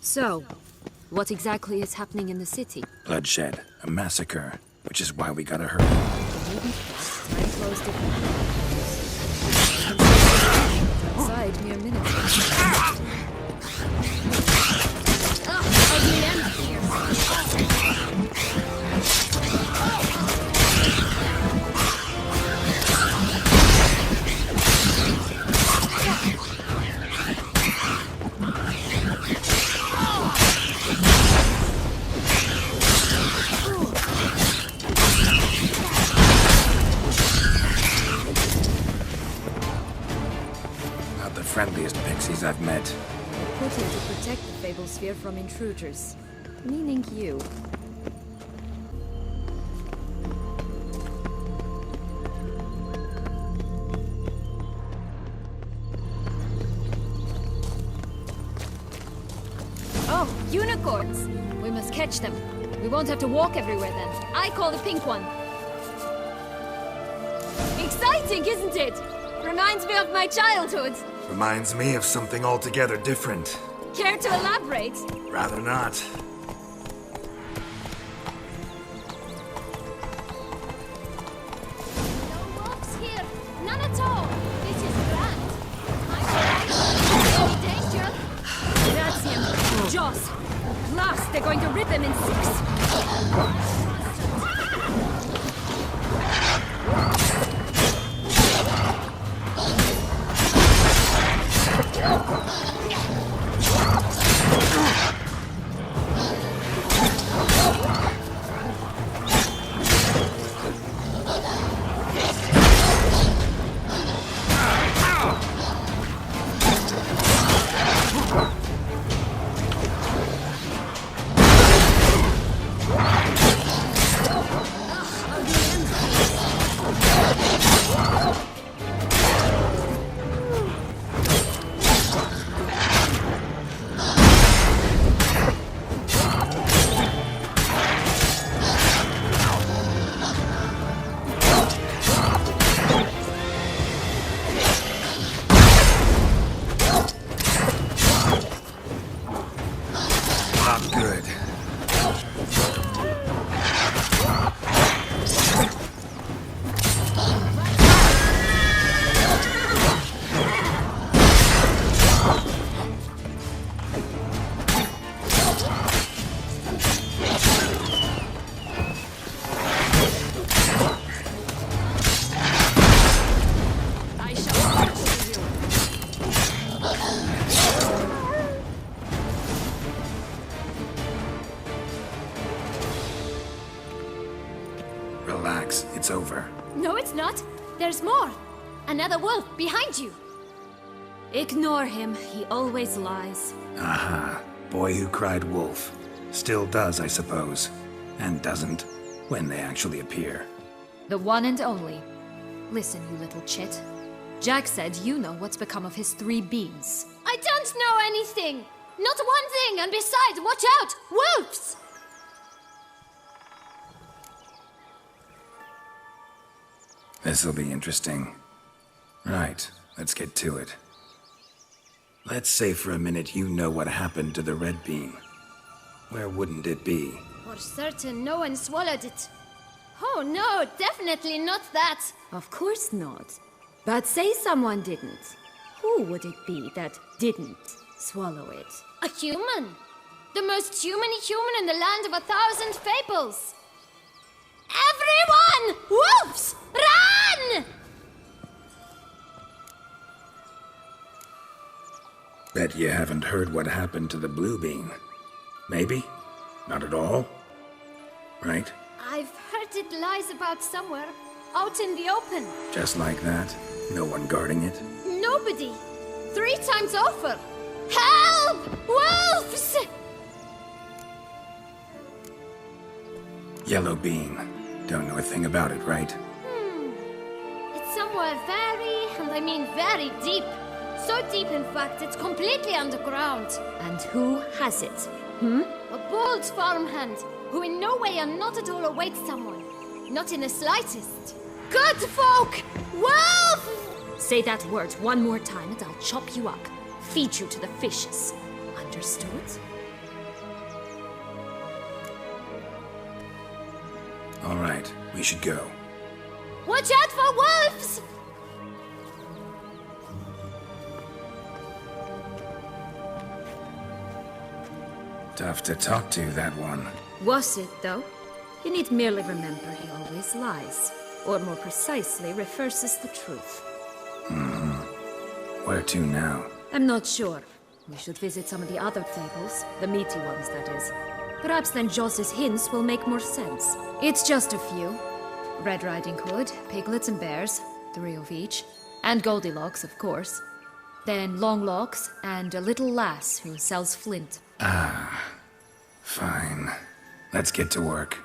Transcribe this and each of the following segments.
So, what exactly is happening in the city? Bloodshed, a massacre, which is why we gotta hurry. Time flows differently. Outside mere minutes ago. Ugly end here. Not the friendliest pixies I've met. Put in to protect the Fable Sphere from intruders. Meaning you. Oh, unicorns! We must catch them. We won't have to walk everywhere then. I call the pink one. Exciting, isn't it? Reminds me of my childhood. Reminds me of something altogether different. Care to elaborate? Rather not. No wolves here. None at all. This is grand. Any danger? Grazie. Jaws. Blast, they're going to rip them in six. Not good. I shall pursue you. Relax, it's over. No, it's not. There's more. Another wolf behind you. Ignore him. He always lies. Aha, boy who cried wolf. Still does, I suppose. And doesn't, when they actually appear. The one and only. Listen, you little chit. Jack said you know what's become of his 3 beans. I don't know anything. Not one thing. And besides, watch out. Wolves! This'll be interesting. Right, let's get to it. Let's say for a minute you know what happened to the red bean. Where wouldn't it be? For certain, no one swallowed it. Oh no, definitely not that. Of course not. But say someone didn't. Who would it be that didn't swallow it? A human. The most human in the land of 1,000 fables. Everyone! Wolves! Run! Bet you haven't heard what happened to the blue bean. Maybe? Not at all? Right? I've heard it lies about somewhere. Out in the open. Just like that? No one guarding it? Nobody. 3 times over. Help! Wolves! Yellow bean. Don't know a thing about it, right? It's somewhere very, and I mean very deep. So deep, in fact, it's completely underground. And who has it? A bold farmhand, who in no way and not at all awaits someone. Not in the slightest. Good folk! Wolf! Say that word one more time and I'll chop you up. Feed you to the fishes. Understood? All right, we should go. Watch out for wolves! Tough to talk to, that one. Was it, though? You need merely remember he always lies. Or more precisely, reverses the truth. Where to now? I'm not sure. We should visit some of the other fables. The meaty ones, that is. Perhaps then Joss's hints will make more sense. It's just a few. Red Riding Hood, Piglets and Bears, 3 of each. And Goldilocks, of course. Then Longlocks, and a little lass who sells flint. Fine. Let's get to work.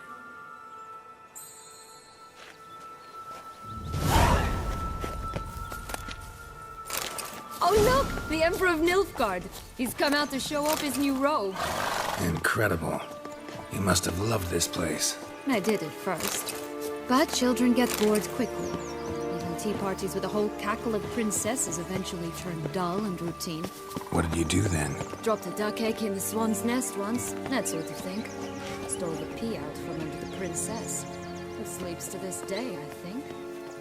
Oh look! The Emperor of Nilfgaard! He's come out to show off his new robe. Incredible. You must have loved this place. I did at first. But children get bored quickly. Even tea parties with a whole cackle of princesses eventually turn dull and routine. What did you do then? Dropped a duck egg in the swan's nest once, that sort of thing. Stole the pea out from under the princess. Who sleeps to this day, I think.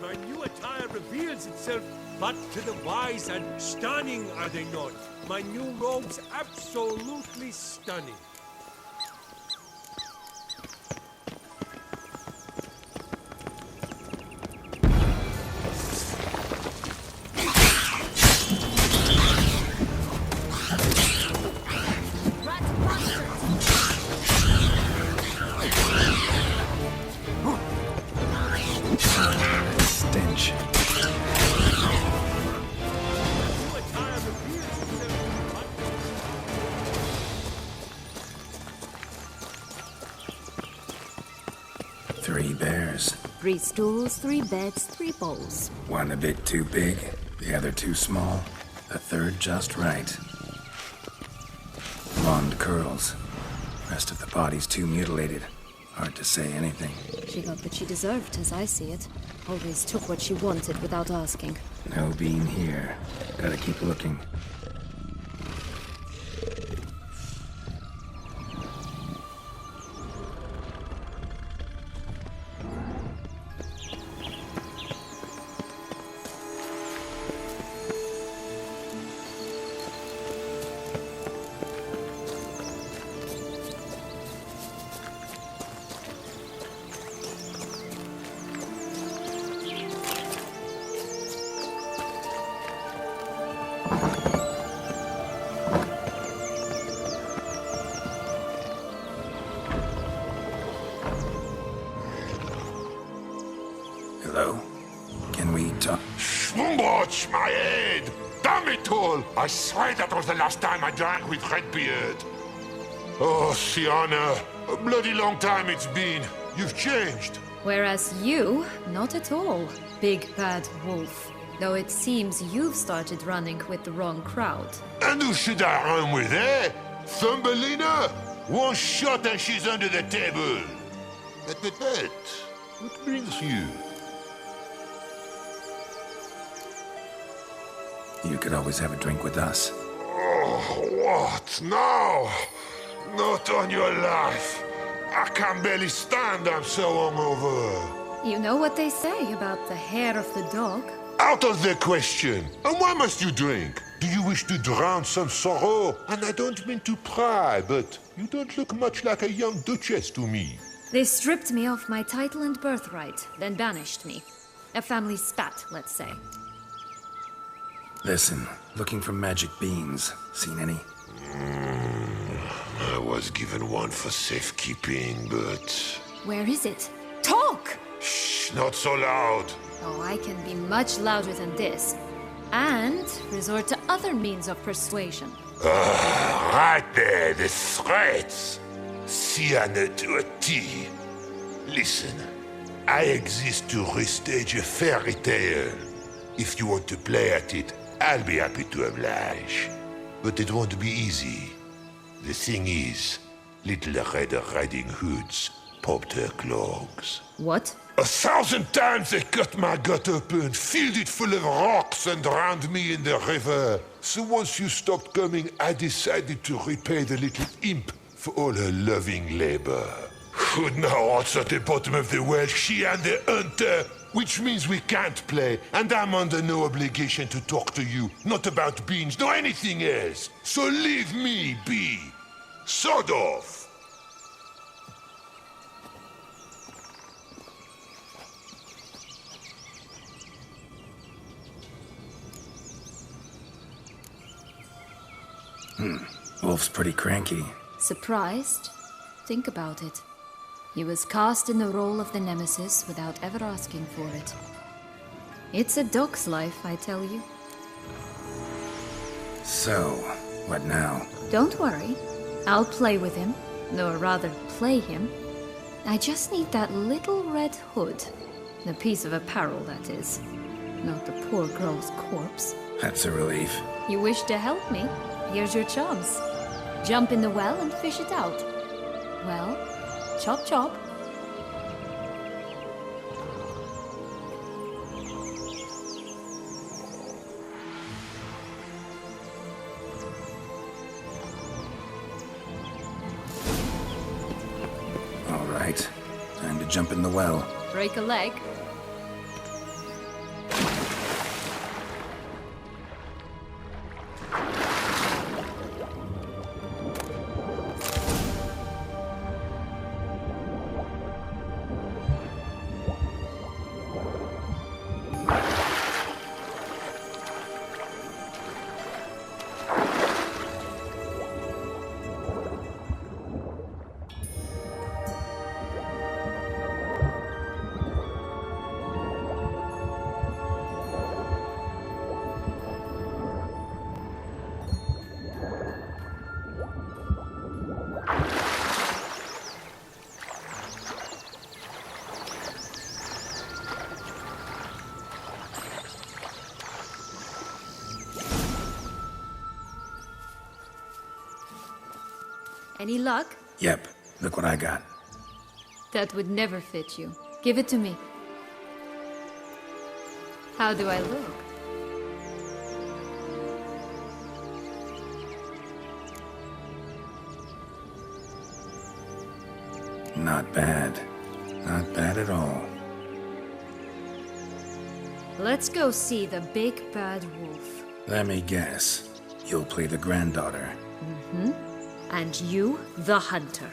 My new attire reveals itself, but to the wise and stunning, are they not? My new robes absolutely stunning. Stench. New attire reveals itself, but 3 bears. 3 stools, 3 beds, 3 bowls. One a bit too big, the other too small, the third just right. Blonde curls. Rest of the body's too mutilated. Hard to say anything. She got what she deserved, as I see it. Always took what she wanted without asking. No bean here. Gotta keep looking. Hello? Can we talk? Schwumbotsch, my head! Damn it all! I swear that was the last time I drank with Redbeard. Oh, Sienna, a bloody long time it's been. You've changed. Whereas you, not at all, big bad wolf. Though it seems you've started running with the wrong crowd. And who should I run with, eh? Thumbelina? One shot and she's under the table. But, what brings you? You could always have a drink with us. Oh, what now? Not on your life. I can barely stand, I'm so hungover. You know what they say about the hair of the dog? Out of the question. And why must you drink? Do you wish to drown some sorrow? And I don't mean to pry, but you don't look much like a young duchess to me. They stripped me of my title and birthright, then banished me. A family spat, let's say. Listen, looking for magic beans. Seen any? I was given one for safekeeping, but... Where is it? Talk! Shh, not so loud. Oh, I can be much louder than this. And resort to other means of persuasion. Right there, the threats. Sienna to a T. Listen, I exist to restage a fairy tale. If you want to play at it, I'll be happy to oblige. But it won't be easy. The thing is, little Red Riding Hoods popped her clogs. What? 1,000 times they cut my gut open, filled it full of rocks and drowned me in the river. So once you stopped coming, I decided to repay the little imp for all her loving labor. Good now, what's at the bottom of the well? She and the hunter, which means we can't play, and I'm under no obligation to talk to you, not about beans, nor anything else. So leave me be. Sod off. Wolf's pretty cranky. Surprised? Think about it. He was cast in the role of the Nemesis without ever asking for it. It's a dog's life, I tell you. So, what now? Don't worry. I'll play with him. Or rather, play him. I just need that little red hood. The piece of apparel, that is. Not the poor girl's corpse. That's a relief. You wish to help me? Here's your chance. Jump in the well and fish it out. Well, chop chop. All right. Time to jump in the well. Break a leg. Any luck? Yep, look what I got. That would never fit you. Give it to me. How do I look? Not bad. Not bad at all. Let's go see the big bad wolf. Let me guess. You'll play the granddaughter. And you, the hunter.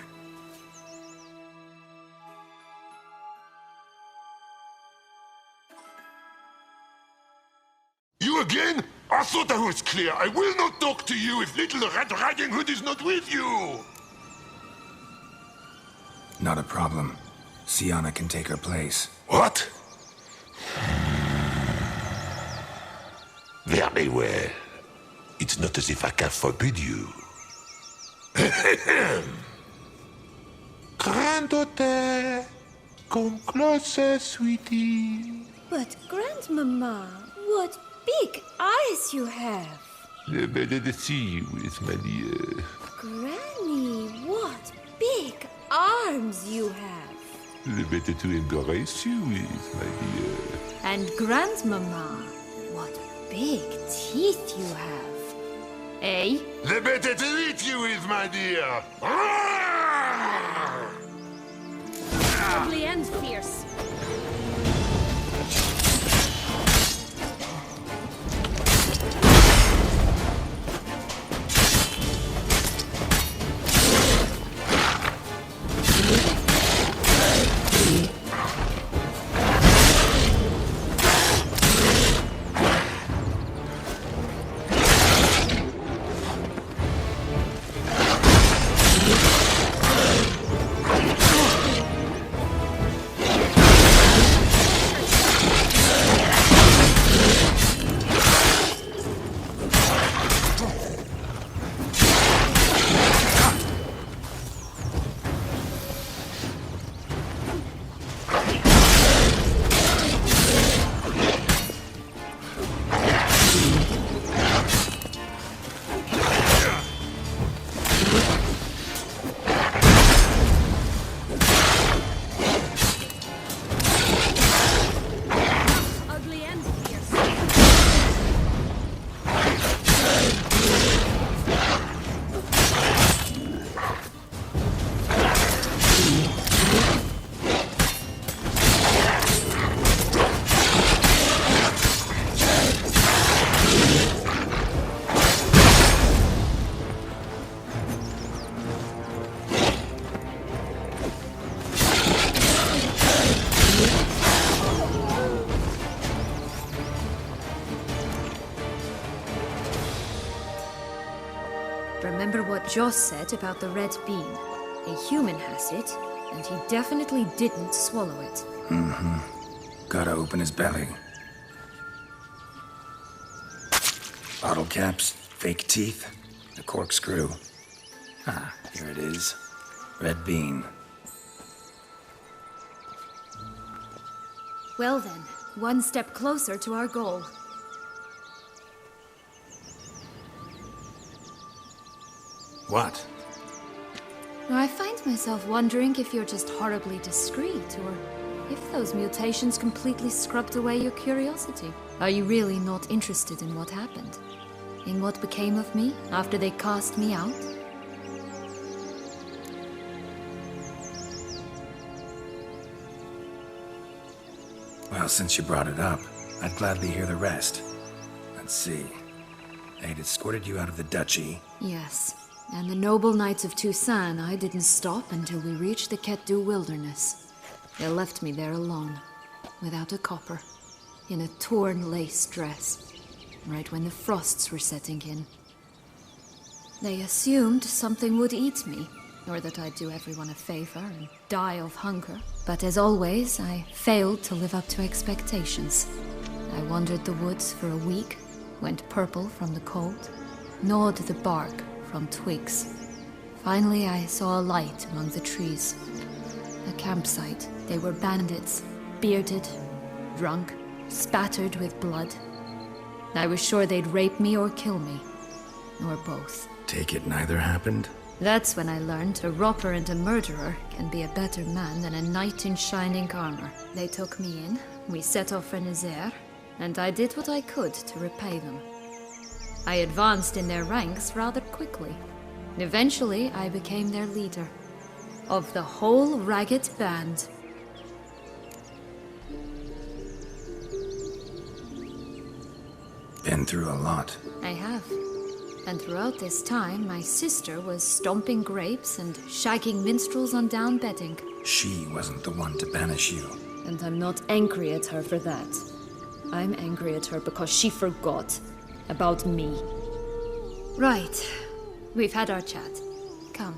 You again? I thought I was clear. I will not talk to you if little Red Riding Hood is not with you. Not a problem. Sienna can take her place. What? Very well. It's not as if I can forbid you. Granddaughter, come closer, sweetie. But, Grandmama, what big eyes you have! Better to see you with my dear. Granny, what big arms you have! Better to embrace you with my dear. And Grandmama, what big teeth you have. Eh? The better to eat you with, my dear. Ugly and fierce. Joss said about the red bean. A human has it, and he definitely didn't swallow it. Gotta open his belly. Bottle caps, fake teeth, a corkscrew. Ah, here it is. Red bean. Well then, one step closer to our goal. What? I find myself wondering if you're just horribly discreet, or if those mutations completely scrubbed away your curiosity. Are you really not interested in what happened? In what became of me after they cast me out? Well, since you brought it up, I'd gladly hear the rest. Let's see. They'd escorted you out of the duchy. Yes. And the noble knights of Toussaint, I didn't stop until we reached the Ketdu wilderness. They left me there alone, without a copper, in a torn lace dress, right when the frosts were setting in. They assumed something would eat me, or that I'd do everyone a favor and die of hunger. But as always, I failed to live up to expectations. I wandered the woods for a week, went purple from the cold, gnawed the bark from twigs. Finally, I saw a light among the trees. A campsite. They were bandits, bearded, drunk, spattered with blood. I was sure they'd rape me or kill me, or both. Take it neither happened? That's when I learned a robber and a murderer can be a better man than a knight in shining armor. They took me in, we set off for Nazaire, and I did what I could to repay them. I advanced in their ranks rather quickly. Eventually, I became their leader. Of the whole ragged band. Been through a lot. I have. And throughout this time, my sister was stomping grapes and shagging minstrels on down bedding. She wasn't the one to banish you. And I'm not angry at her for that. I'm angry at her because she forgot about me. Right. We've had our chat. Come.